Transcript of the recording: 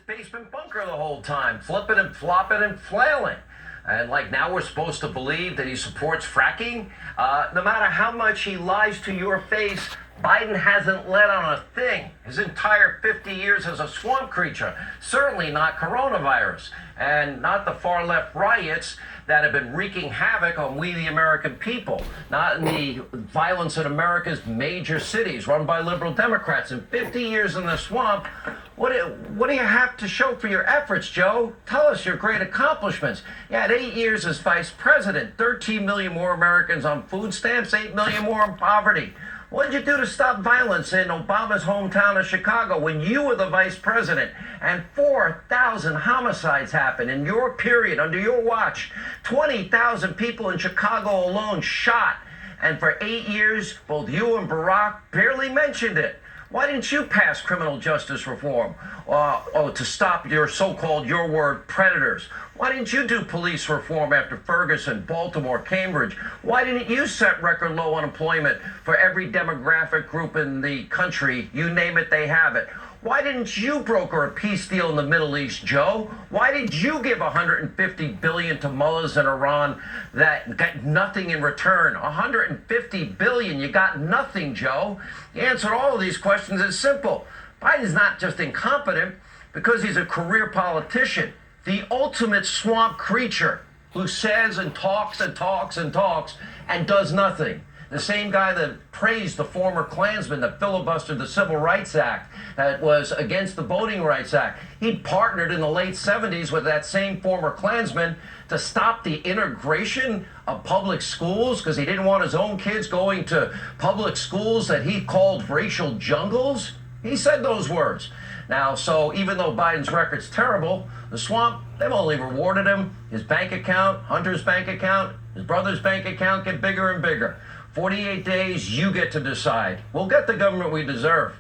basement bunker the whole time, flipping and flopping and flailing. And like now we're supposed to believe that he supports fracking? No matter how much he lies to your face, Biden hasn't led on a thing his entire 50 years as a swamp creature. Certainly not coronavirus, and not the far left riots that have been wreaking havoc on we the American people. Not in the violence in America's major cities run by liberal Democrats. In 50 years in the swamp, what do you have to show for your efforts, Joe? Tell us your great accomplishments. You had 8 years as vice president, 13 million more Americans on food stamps, 8 million more in poverty. What did you do to stop violence in Obama's hometown of Chicago when you were the vice president and 4,000 homicides happened in your period under your watch? 20,000 people in Chicago alone shot. And for 8 years, both you and Barack barely mentioned it. Why didn't you pass criminal justice reform to stop your so-called, your word, predators? Why didn't you do police reform after Ferguson, Baltimore, Cambridge? Why didn't you set record low unemployment for every demographic group in the country? You name it, they have it. Why didn't you broker a peace deal in the Middle East, Joe? Why did you give $150 billion to mullahs in Iran that got nothing in return? $150 billion, you got nothing, Joe. The answer to all of these questions is simple. Biden's not just incompetent because he's a career politician, the ultimate swamp creature who says and talks and talks and talks and does nothing. The same guy that praised the former Klansman that filibustered the Civil Rights Act, that was against the Voting Rights Act. He partnered in the late 70s with that same former Klansman to stop the integration of public schools because he didn't want his own kids going to public schools that he called racial jungles. He said those words. Now, so even though Biden's record's terrible, the swamp, they've only rewarded him. His bank account, Hunter's bank account, his brother's bank account get bigger and bigger. 48 days, you get to decide. We'll get the government we deserve.